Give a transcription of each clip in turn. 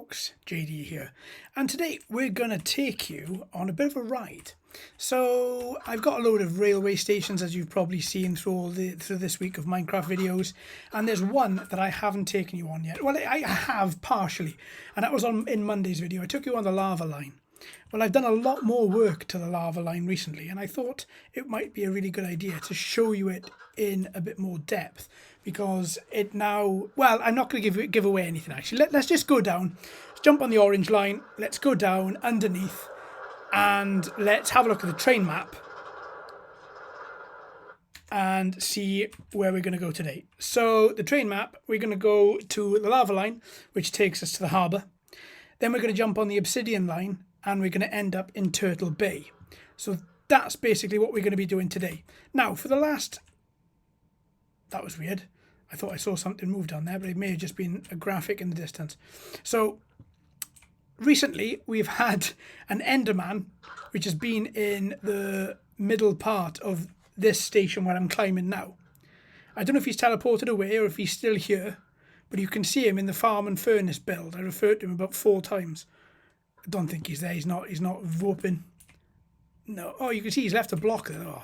folks, JD here, and today we're going to take you on a bit of a ride. So I've got a load of railway stations, as you've probably seen through this week of Minecraft videos, and there's one that I haven't taken you on yet. Well, I have partially, and that was in Monday's video. I took you on the lava line. Well, I've done a lot more work to the lava line recently, and I thought it might be a really good idea to show you it in a bit more depth, because it now, well, I'm not going to give away anything actually. Let's just go down, let's jump on the orange line, let's go down underneath, and let's have a look at the train map and see where we're going to go today. So the train map, we're going to go to the lava line, which takes us to the harbour. Then we're going to jump on the Obsidian line, and we're going to end up in Turtle Bay. So that's basically what we're going to be doing today. Now, for the last... That was weird. I thought I saw something move down there, but it may have just been a graphic in the distance. So, recently, we've had an Enderman, which has been in the middle part of this station where I'm climbing now. I don't know if he's teleported away or if he's still here, but you can see him in the farm and furnace build. I referred to him about 4 times. I don't think he's there. He's not whooping. No. Oh, you can see he's left a block there. Oh,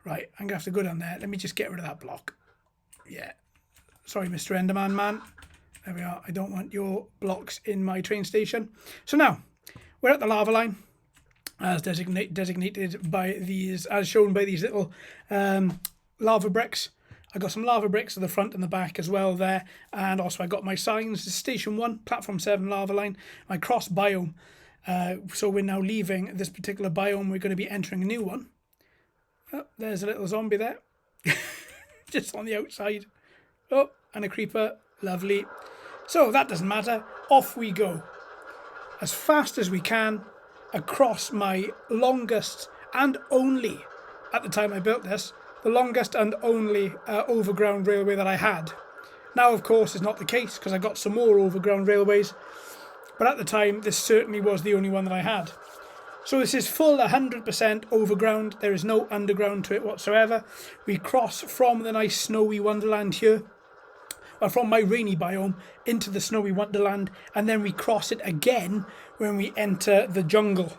right. I'm going to have to go down there. Let me just get rid of that block. Yeah. Sorry, Mr. Enderman man. There we are. I don't want your blocks in my train station. So now, we're at the lava line, as designated by these, as shown by these little lava bricks. I got some lava bricks at the front and the back as well there, and also I got my signs. Station 1, Platform 7 lava line, my cross biome. So we're now leaving this particular biome. We're going to be entering a new one. Oh, there's a little zombie there. Just on the outside. Oh, and a creeper. Lovely. So that doesn't matter. Off we go. As fast as we can across my longest and only, at the time I built this, the longest and only overground railway that I had. Now, of course, is not the case because I got some more overground railways. But at the time, this certainly was the only one that I had. So this is full 100% overground. There is no underground to it whatsoever. We cross from the nice snowy wonderland here, or from my rainy biome, into the snowy wonderland, and then we cross it again when we enter the jungle.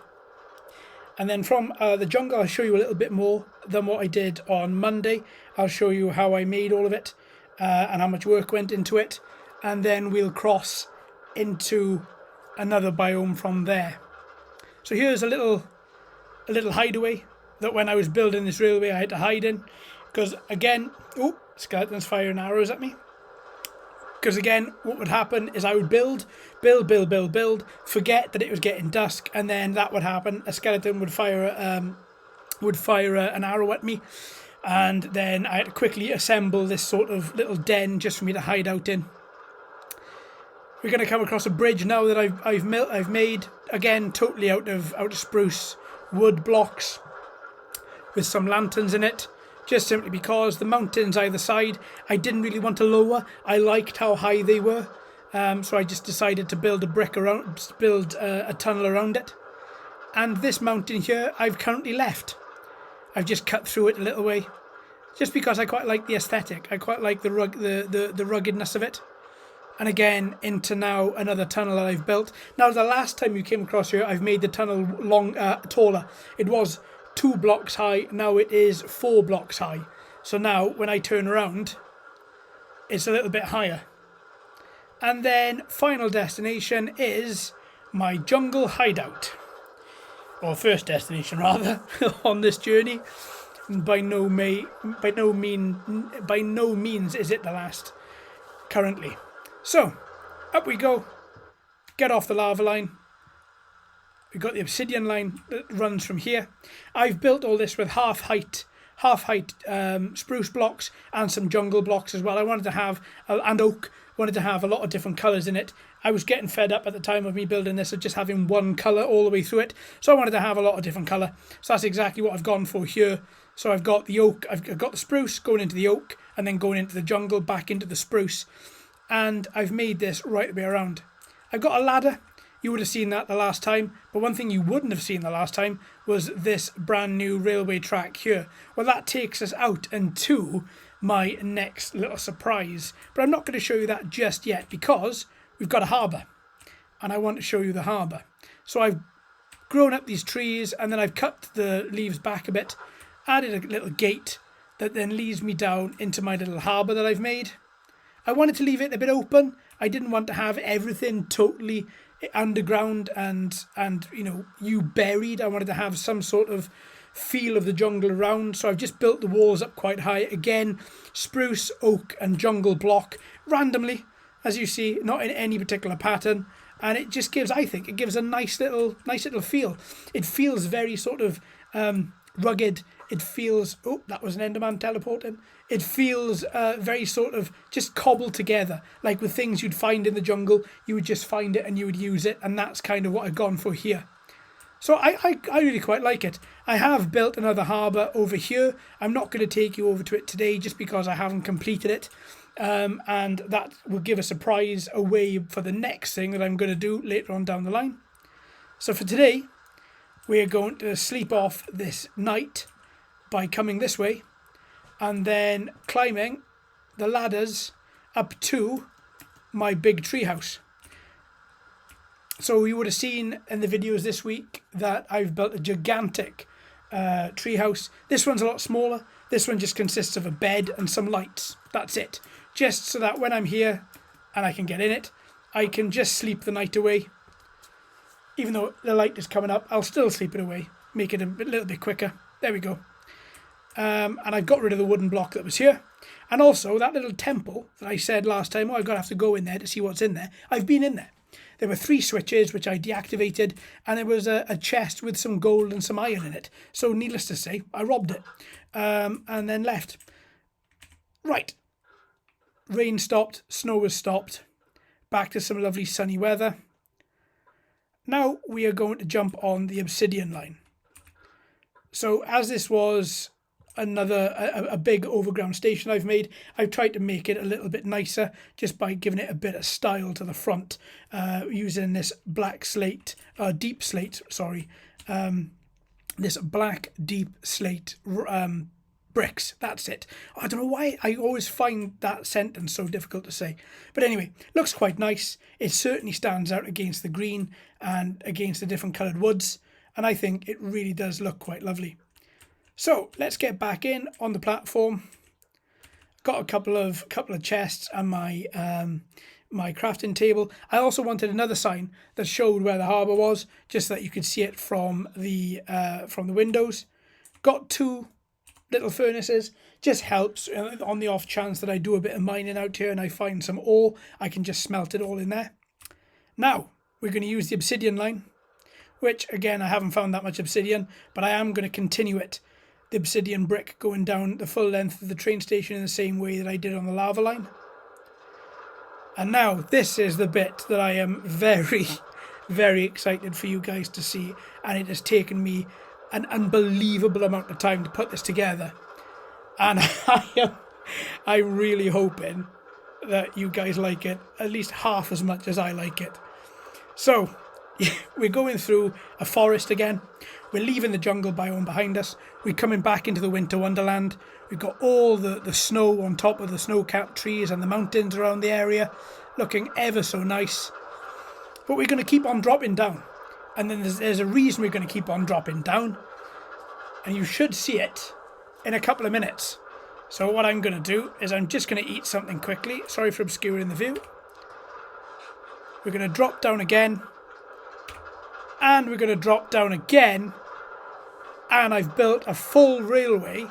And then from the jungle, I'll show you a little bit more than what I did on Monday. I'll show you how I made all of it and how much work went into it. And then we'll cross into another biome from there. So here's a little hideaway that when I was building this railway I had to hide in. Because again, oh, skeletons firing arrows at me. Because again, what would happen is I would build, forget that it was getting dusk, and then that would happen. A skeleton would fire an arrow at me, and then I had to quickly assemble this sort of little den just for me to hide out in. We're going to come across a bridge now that I've made, again, totally out of spruce wood blocks with some lanterns in it. Just simply because the mountains either side I didn't really want to lower. I liked how high they were, so I just decided to build a tunnel around it. And this mountain here I've currently left. I've just cut through it a little way, just because I quite like the aesthetic. I quite like the ruggedness of it. And again, into now another tunnel that I've built. Now, the last time you came across here, I've made the tunnel taller. It was 2 blocks high, now it is 4 blocks high. So now, when I turn around, it's a little bit higher. And then, final destination is my jungle hideout. Or first destination, rather, on this journey. By no means is it the last, currently. So, up we go. Get off the lava line. We've got the Obsidian line that runs from here. I've built all this with half height spruce blocks and some jungle blocks as well. I wanted to have, and oak, wanted to have a lot of different colours in it. I was getting fed up at the time of me building this of just having one colour all the way through it. So I wanted to have a lot of different colour. So that's exactly what I've gone for here. So I've got the oak, I've got the spruce going into the oak and then going into the jungle, back into the spruce. And I've made this right the way around. I've got a ladder. You would have seen that the last time, but one thing you wouldn't have seen the last time was this brand new railway track here. Well, that takes us out into my next little surprise, but I'm not going to show you that just yet because we've got a harbour. and I want to show you the harbour. So I've grown up these trees, and then I've cut the leaves back a bit, added a little gate that then leads me down into my little harbour that I've made. I wanted to leave it a bit open. I didn't want to have everything totally underground and you buried. I wanted to have some sort of feel of the jungle around, so I've just built the walls up quite high. Again, spruce, oak and jungle block randomly, as you see, not in any particular pattern, and it just gives, I think it gives a nice little feel. It feels very sort of rugged. It feels, oh, that was an Enderman teleporting. It feels very sort of just cobbled together, like with things you'd find in the jungle. You would just find it and you would use it, and that's kind of what I've gone for here. So I really quite like it. I have built another harbour over here. I'm not going to take you over to it today just because I haven't completed it. And that will give a surprise away for the next thing that I'm going to do later on down the line. So for today, we're going to sleep off this night by coming this way and then climbing the ladders up to my big treehouse. So you would have seen in the videos this week that I've built a gigantic treehouse. This one's a lot smaller. This one just consists of a bed and some lights. That's it. Just so that when I'm here and I can get in it, I can just sleep the night away. Even though the light is coming up, I'll still sleep it away. Make it a little bit quicker. There we go. And I've got rid of the wooden block that was here. And also that little temple that I said last time, I've got to have to go in there to see what's in there. I've been in there. There were 3 switches which I deactivated, and there was a chest with some gold and some iron in it. So needless to say, I robbed it and then left. Right. Rain stopped, snow was stopped. Back to some lovely sunny weather. Now we are going to jump on the Obsidian line. So as this was a big overground station I've made, I've tried to make it a little bit nicer just by giving it a bit of style to the front, using this deep slate, this black deep slate bricks. That's it. I don't know why I always find that sentence so difficult to say, but anyway, looks quite nice. It certainly stands out against the green and against the different coloured woods, and I think it really does look quite lovely. So let's get back in on the platform. Got a couple of chests and my my crafting table. I also wanted another sign that showed where the harbour was, just so that you could see it from the windows. Got 2 little furnaces. Just helps on the off chance that I do a bit of mining out here and I find some ore, I can just smelt it all in there. Now we're going to use the obsidian line, which again I haven't found that much obsidian, but I am going to continue it. The obsidian brick going down the full length of the train station in the same way that I did on the lava line. And now this is the bit that I am very, very excited for you guys to see, and it has taken me an unbelievable amount of time to put this together, and I'm really hoping that you guys like it at least half as much as I like it. So we're going through a forest again. We're leaving the jungle biome behind us. We're coming back into the winter wonderland. We've got all the snow on top of the snow-capped trees and the mountains around the area, looking ever so nice. But we're going to keep on dropping down. And then there's a reason we're going to keep on dropping down. And you should see it in a couple of minutes. So what I'm going to do is I'm just going to eat something quickly. Sorry for obscuring the view. We're going to drop down again. And we're going to drop down again. And I've built a full railway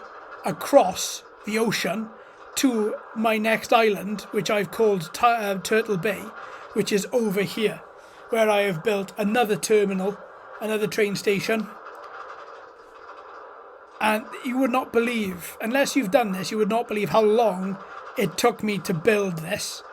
across the ocean to my next island, which I've called Turtle Bay, which is over here, where I have built another terminal, another train station. And you would not believe, unless you've done this, you would not believe how long it took me to build this.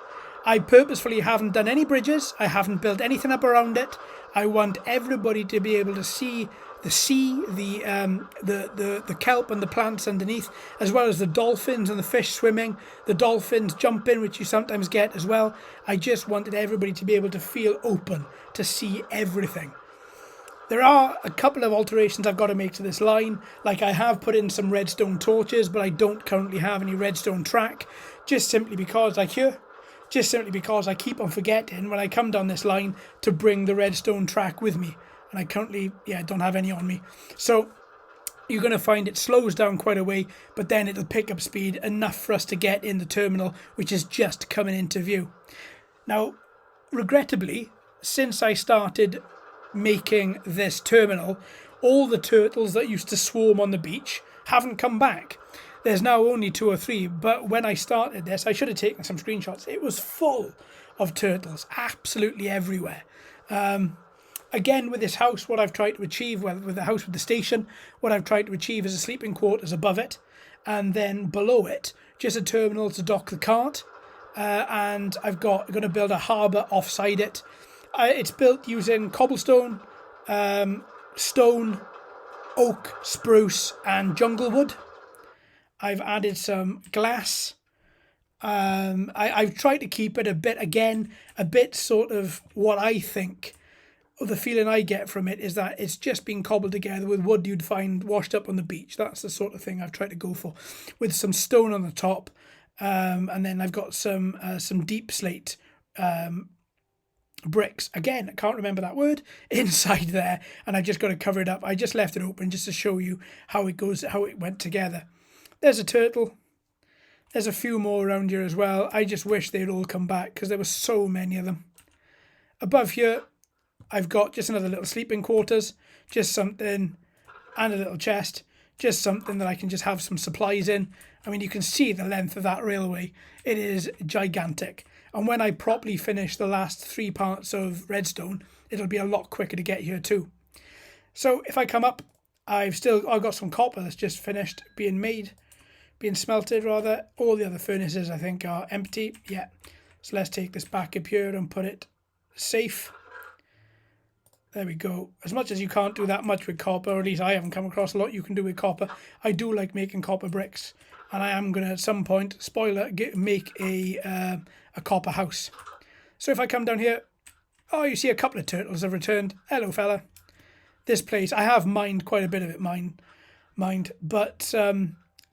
I purposefully haven't done any bridges. I haven't built anything up around it. I want everybody to be able to see the sea, the kelp and the plants underneath, as well as the dolphins and the fish swimming, the dolphins jumping, which you sometimes get as well. I just wanted everybody to be able to feel open, to see everything. There are a couple of alterations I've got to make to this line. Like I have put in some redstone torches, but I don't currently have any redstone track, just simply because, like here, just simply because I keep on forgetting when I come down this line to bring the redstone track with me. And I currently, don't have any on me. So you're going to find it slows down quite a way, but then it'll pick up speed enough for us to get in the terminal, which is just coming into view. Now, regrettably, since I started making this terminal, all the turtles that used to swarm on the beach haven't come back. There's now only 2 or 3, but when I started this, I should have taken some screenshots. It was full of turtles, absolutely everywhere. Again, with this house, what I've tried to achieve, well, with the house with the station, what I've tried to achieve is a sleeping quarters above it, and then below it, just a terminal to dock the cart. And I'm going to build a harbour offside it. It's built using cobblestone, stone, oak, spruce, and jungle wood. I've added some glass. I've tried to keep it a bit sort of what I think. The feeling I get from it is that it's just been cobbled together with wood you'd find washed up on the beach. That's the sort of thing I've tried to go for, with some stone on the top, and then I've got some deep slate bricks. Again, I can't remember that word inside there, and I've just got to cover it up. I just left it open just to show you how it went together. There's a turtle. There's a few more around here as well. I just wish they'd all come back because there were so many of them. Above here, I've got just another little sleeping quarters, just something, and a little chest, just something that I can just have some supplies in. I mean, you can see the length of that railway. It is gigantic. And when I properly finish the last 3 parts of redstone, it'll be a lot quicker to get here too. So if I come up, I've got some copper that's just finished being smelted rather. All the other furnaces I think are empty. Yeah. So let's take this back up here and put it safe. There we go. As much as you can't do that much with copper, or at least I haven't come across a lot you can do with copper, I do like making copper bricks. And I am going to, at some point, spoiler, make a copper house. So if I come down here, you see a couple of turtles have returned. Hello, fella. This place, I have mined quite a bit of it, but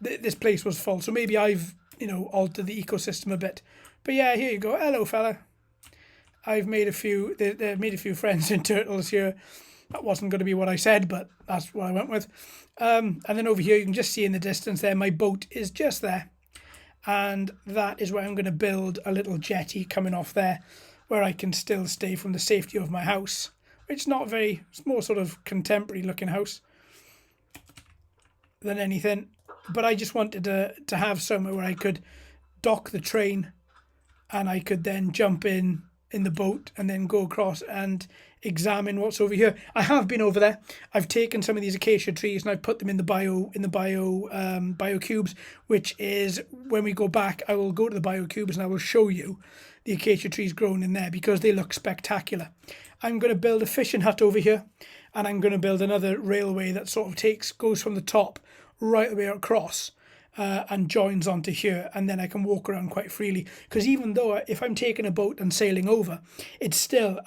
this place was full. So maybe I've, altered the ecosystem a bit. But yeah, here you go. Hello, fella. I've made a few friends in turtles here. That wasn't going to be what I said, but that's what I went with. And then over here, you can just see in the distance there, my boat is just there. And that is where I'm going to build a little jetty coming off there, where I can still stay from the safety of my house. It's it's more sort of contemporary looking house than anything. But I just wanted to have somewhere where I could dock the train and I could then jump in the boat and then go across and examine what's over here. I have been over there. I've taken some of these acacia trees and I've put them in the bio cubes, which is when we go back, I will go to the bio cubes and I will show you the acacia trees grown in there because they look spectacular. I'm going to build a fishing hut over here, and I'm going to build another railway that sort of goes from the top right the way across and joins onto here, and then I can walk around quite freely. Because even though if I'm taking a boat and sailing over, it still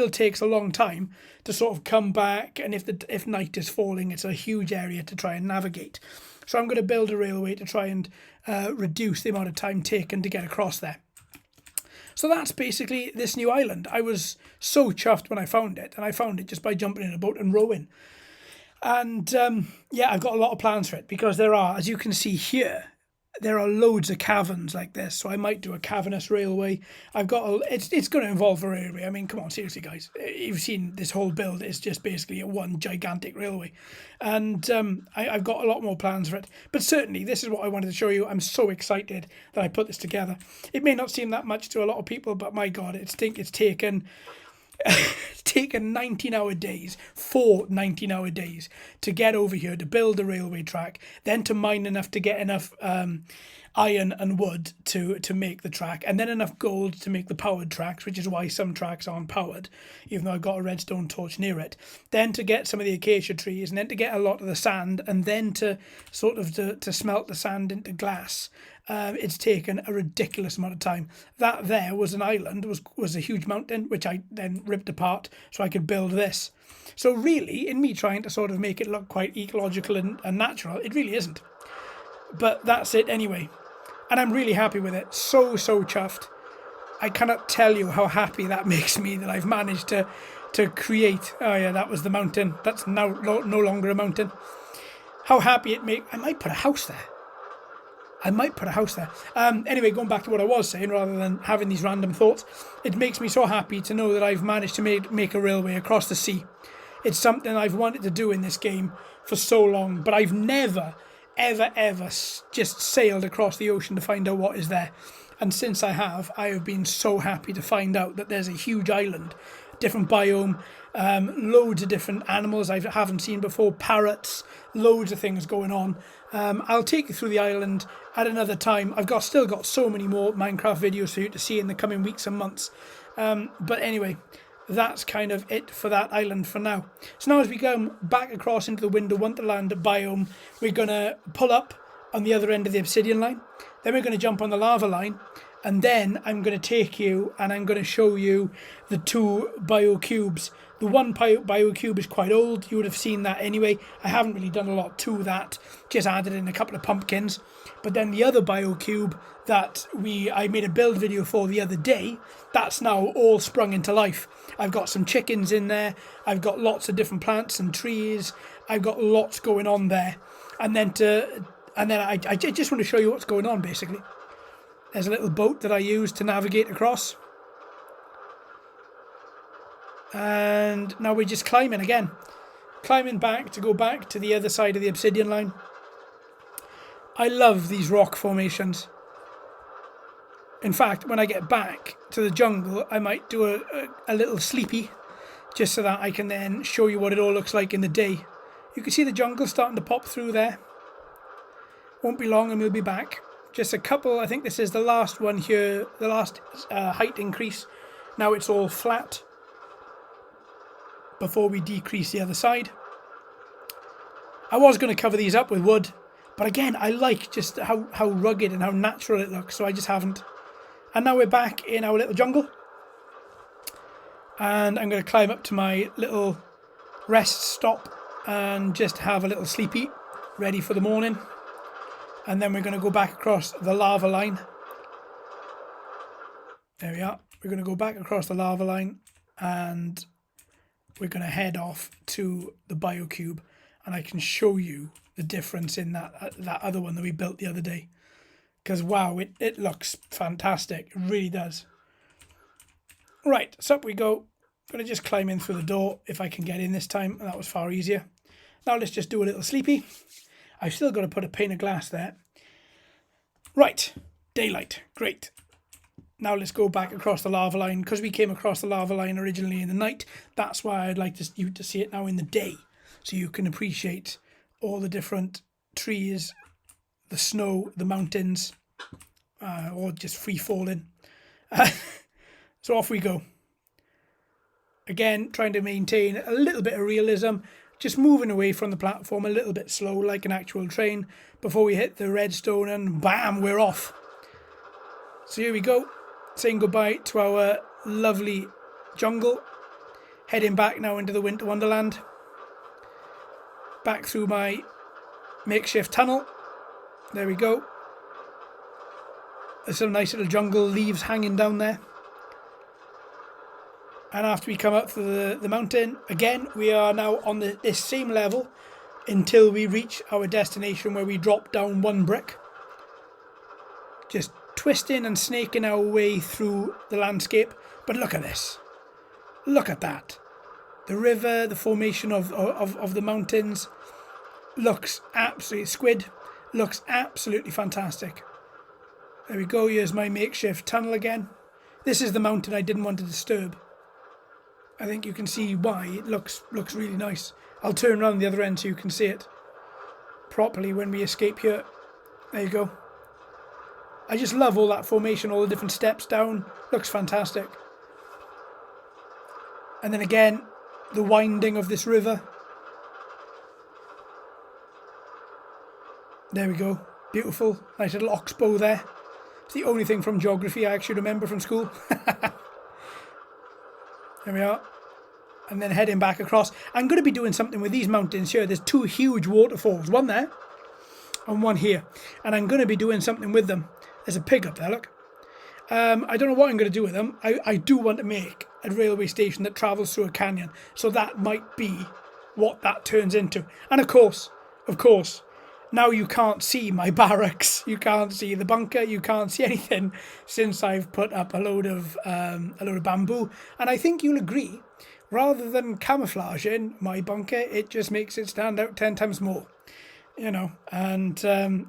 takes a long time to sort of come back, and if night is falling, it's a huge area to try and navigate. So I'm going to build a railway to try and reduce the amount of time taken to get across there. So that's basically this new island. I was so chuffed when I found it, and I found it just by jumping in a boat and rowing. And I've got a lot of plans for it because there are, as you can see here, there are loads of caverns like this. So I might do a cavernous railway. It's going to involve a railway. I mean, come on, seriously, guys. You've seen this whole build. It's just basically a one gigantic railway. And I've got a lot more plans for it. But certainly, this is what I wanted to show you. I'm so excited that I put this together. It may not seem that much to a lot of people, but my God, it's taken... It's taken 19-hour days, 4 19-hour days to get over here to build a railway track, then to mine enough to get enough iron and wood to make the track, and then enough gold to make the powered tracks, which is why some tracks aren't powered, even though I've got a redstone torch near it. Then to get some of the acacia trees, and then to get a lot of the sand, and then to sort of to smelt the sand into glass. It's taken a ridiculous amount of time. That there was an island, was a huge mountain, which I then ripped apart so I could build this. So really, in me trying to sort of make it look quite ecological and natural, it really isn't. But that's it anyway. And I'm really happy with it. So chuffed. I cannot tell you how happy that makes me that I've managed to create. Oh yeah, that was the mountain. That's now no longer a mountain. How happy it makes. I might put a house there. Anyway, going back to what I was saying, rather than having these random thoughts, it makes me so happy to know that I've managed to make a railway across the sea. It's something I've wanted to do in this game for so long, but I've never, ever just sailed across the ocean to find out what is there. And since I have been so happy to find out that there's a huge island, different biome, loads of different animals I haven't seen before, parrots, loads of things going on. I'll take you through the island at another time. I've still got so many more Minecraft videos for you to see in the coming weeks and months. But anyway, that's kind of it for that island for now. So now as we come back across into the Winter Wonderland biome, we're going to pull up on the other end of the Obsidian line. Then we're going to jump on the lava line. And then I'm going to take you and I'm going to show you the 2 biocubes. The one biocube is quite old. You would have seen that anyway. I haven't really done a lot to that. Just added in a couple of pumpkins. But then the other biocube that I made a build video for the other day, that's now all sprung into life. I've got some chickens in there. I've got lots of different plants and trees. I've got lots going on there. And then I just want to show you what's going on basically. There's a little boat that I use to navigate across. And now we're just climbing again. Climbing back to go back to the other side of the Obsidian line. I love these rock formations. In fact, when I get back to the jungle, I might do a little sleepy, just so that I can then show you what it all looks like in the day. You can see the jungle starting to pop through there. Won't be long and we'll be back. Just a couple, I think this is the last one here, the last height increase. Now it's all flat before we decrease the other side. I was going to cover these up with wood, but again, I like just how rugged and how natural it looks, so I just haven't. And now we're back in our little jungle. And I'm going to climb up to my little rest stop and just have a little sleepy, ready for the morning. And then we're going to go back across the lava line. There we are. We're going to go back across the lava line and we're going to head off to the biocube. And I can show you the difference in that other one that we built the other day. Because wow, it looks fantastic. It really does. Right, so up we go. I'm going to just climb in through the door if I can get in this time. That was far easier. Now let's just do a little sleepy. I've still got to put a pane of glass there. Right, daylight, great. Now let's go back across the lava line. Because we came across the lava line originally in the night, that's why I'd like you to see it now in the day. So you can appreciate all the different trees, the snow, the mountains, or just free falling. So off we go. Again, trying to maintain a little bit of realism. Just moving away from the platform a little bit slow, like an actual train, before we hit the redstone and bam, we're off. So here we go, saying goodbye to our lovely jungle. Heading back now into the Winter Wonderland. Back through my makeshift tunnel. There we go. There's some nice little jungle leaves hanging down there. And after we come up to the mountain, again, we are now on this same level until we reach our destination where we drop down 1 brick. Just twisting and snaking our way through the landscape. But look at this. Look at that. The river, the formation of the mountains looks absolutely, squid, looks absolutely fantastic. There we go, here's my makeshift tunnel again. This is the mountain I didn't want to disturb. I think you can see why it looks really nice. I'll turn around the other end so you can see it properly when we escape here. There you go. I just love all that formation, all the different steps down. Looks fantastic. And then again, the winding of this river. There we go. Beautiful. Nice little oxbow there. It's the only thing from geography I actually remember from school. There we are. And then heading back across. I'm going to be doing something with these mountains here. There's 2 huge waterfalls. One there and one here. And I'm going to be doing something with them. There's a pig up there, look. I don't know what I'm going to do with them. I do want to make a railway station that travels through a canyon. So that might be what that turns into. And of course, now you can't see my barracks. You can't see the bunker. You can't see anything since I've put up a load of bamboo. And I think you'll agree, rather than camouflaging my bunker, it just makes it stand out 10 times more. You know, and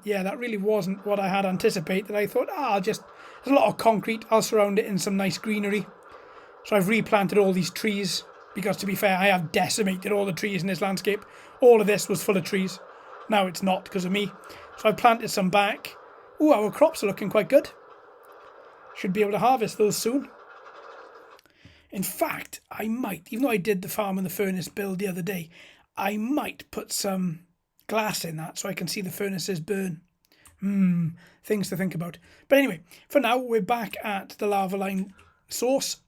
yeah, that really wasn't what I had anticipated. I thought, there's a lot of concrete. I'll surround it in some nice greenery. So I've replanted all these trees because, to be fair, I have decimated all the trees in this landscape. All of this was full of trees. Now it's not because of me. So I planted some back. Oh, our crops are looking quite good. Should be able to harvest those soon. In fact, I might, even though I did the farm and the furnace build the other day, I might put some glass in that so I can see the furnaces burn. Things to think about. But anyway, for now, we're back at the lava line source.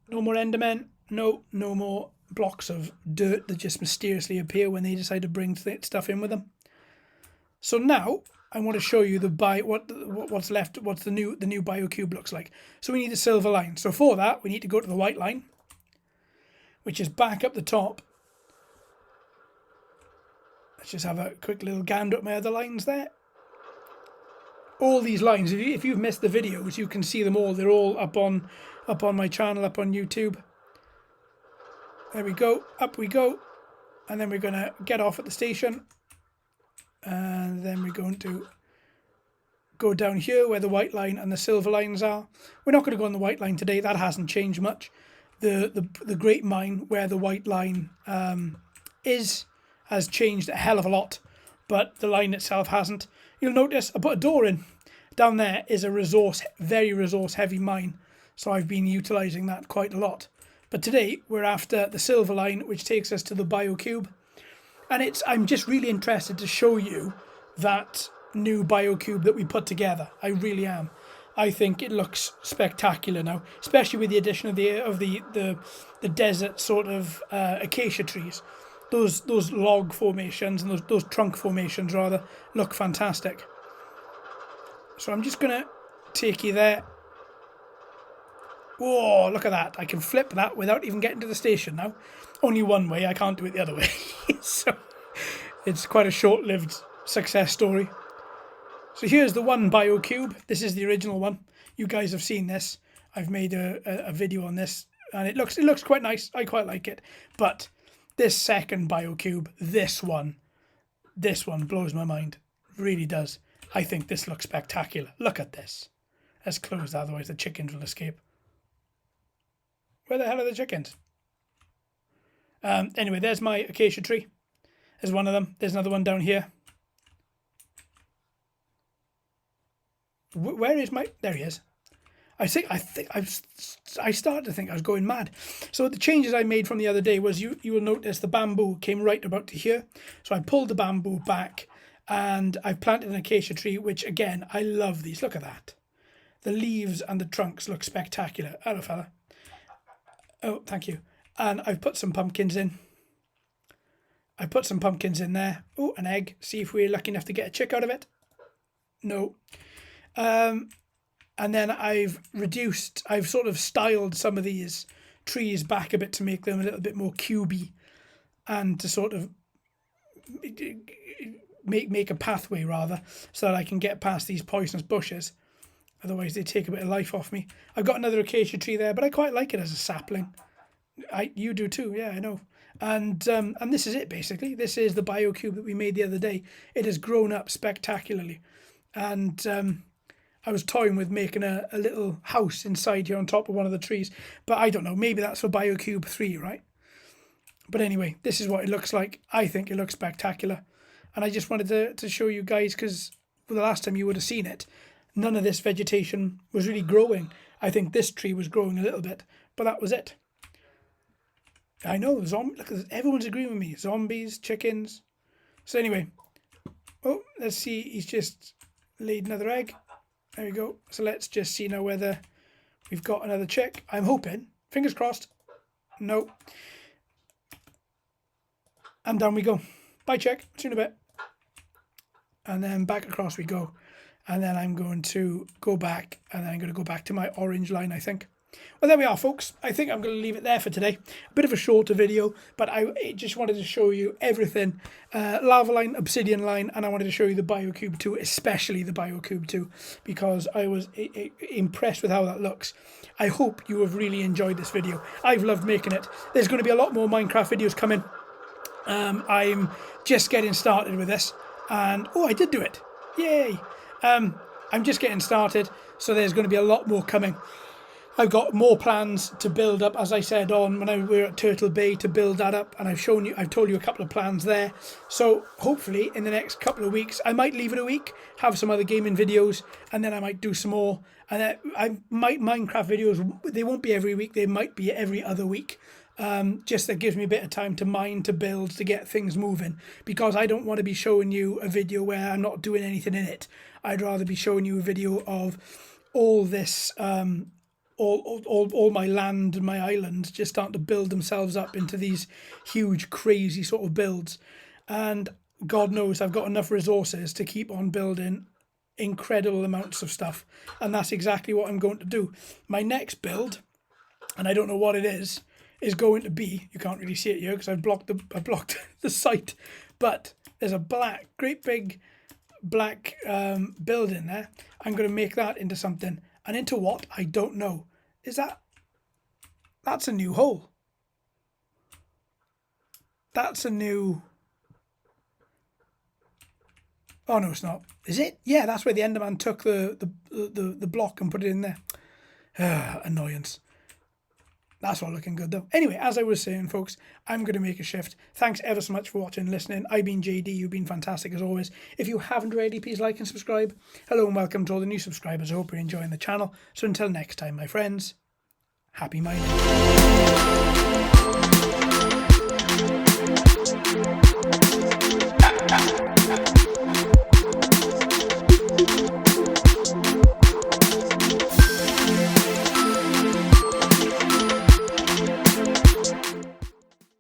No more endermen. No more blocks of dirt that just mysteriously appear when they decide to bring stuff in with them. So now I want to show you what's left, what the new biocube looks like. So we need a silver line. So for that, we need to go to the white line, which is back up the top. Let's just have a quick little gander at my other lines there. All these lines, if you've missed the videos, you can see them all. They're all up on my channel, up on YouTube. There we go. Up we go. And then we're going to get off at the station. And then we're going to go down here where the white line and the silver lines are. We're not going to go on the white line today. That hasn't changed much. The great mine where the white line has changed a hell of a lot, but the line itself hasn't. You'll notice I put a door in. Down there is a very resource heavy mine, so I've been utilising that quite a lot. But today we're after the silver line, which takes us to the biocube. And I'm just really interested to show you that new biocube that we put together. I really am. I think it looks spectacular now, especially with the addition of the desert sort of acacia trees. Those log formations and those trunk formations rather look fantastic. So I'm just gonna take you there. Whoa, look at that. I can flip that without even getting to the station now. Only one way, I can't do it the other way. So it's quite a short-lived success story. So here's the one biocube. This is the original one. You guys have seen this. I've made a video on this and it looks quite nice. I quite like it. But this second biocube, this one blows my mind. Really does. I think this looks spectacular. Look at this. Let's close that, otherwise the chickens will escape. Where the hell are the chickens? Anyway, there's my acacia tree. There's one of them. There's another one down here. Where is my... There he is. I started to think I was going mad. So the changes I made from the other day was you will notice the bamboo came right about to here. So I pulled the bamboo back and I planted an acacia tree, which again, I love these. Look at that. The leaves and the trunks look spectacular. Hello, fella. Oh, thank you. And I've put some pumpkins in. I put some pumpkins in there. Oh, an egg. See if we're lucky enough to get a chick out of it. No. And then I've sort of styled some of these trees back a bit to make them a little bit more cubey and to sort of make a pathway rather so that I can get past these poisonous bushes. Otherwise they take a bit of life off me. I've got another acacia tree there, but I quite like it as a sapling. You do too, yeah, I know. And this is it basically. This is the biocube that we made the other day. It has grown up spectacularly. And I was toying with making a little house inside here on top of one of the trees. But I don't know, maybe that's for biocube 3, right? But anyway, this is what it looks like. I think it looks spectacular. And I just wanted to show you guys, because the last time you would have seen it, none of this vegetation was really growing. I think this tree was growing a little bit, but that was it. I know, look, everyone's agreeing with me. Zombies, chickens. So anyway, oh, let's see, he's just laid another egg. There we go. So let's just see now whether we've got another chick. I'm hoping. Fingers crossed. No. And down we go. Bye, chick. See you in a bit. And then back across we go. and then I'm going to go back, and then I'm going to go back to my orange line, I think. Well, there we are, folks. I think I'm going to leave it there for today. A bit of a shorter video, but I just wanted to show you everything. Lava line, obsidian line, and I wanted to show you the biocube 2, especially the biocube 2, because I was impressed with how that looks. I hope you have really enjoyed this video. I've loved making it. There's going to be a lot more Minecraft videos coming. I'm just getting started with this, and oh, I did do it. Yay. I'm just getting started, so there's going to be a lot more coming. I've got more plans to build up, as I said on when we were at Turtle Bay, to build that up, and I've told you a couple of plans there. So hopefully in the next couple of weeks, I might leave it a week, have some other gaming videos, and then I might do some more. And Minecraft videos, they won't be every week, they might be every other week. Just that gives me a bit of time to mine, to build, to get things moving, because I don't want to be showing you a video where I'm not doing anything in it. I'd rather be showing you a video of all this, all my land and my island just starting to build themselves up into these huge, crazy sort of builds. And God knows I've got enough resources to keep on building incredible amounts of stuff, and that's exactly what I'm going to do. My next build, and I don't know what it is going to be. You can't really see it here because I've blocked the site, but there's a great big black building there. I'm going to make that into something, and into what I don't know. That's a new hole. That's a new. Oh no, it's not. Is it? Yeah, that's where the Enderman took the block and put it in there. Annoyance. That's all looking good though. Anyway, as I was saying, folks, I'm going to make a shift. Thanks ever so much for watching and listening. I've been JD. You've been fantastic as always. If you haven't already, please like and subscribe. Hello and welcome to all the new subscribers. I hope you're enjoying the channel. So until next time, my friends, happy mining.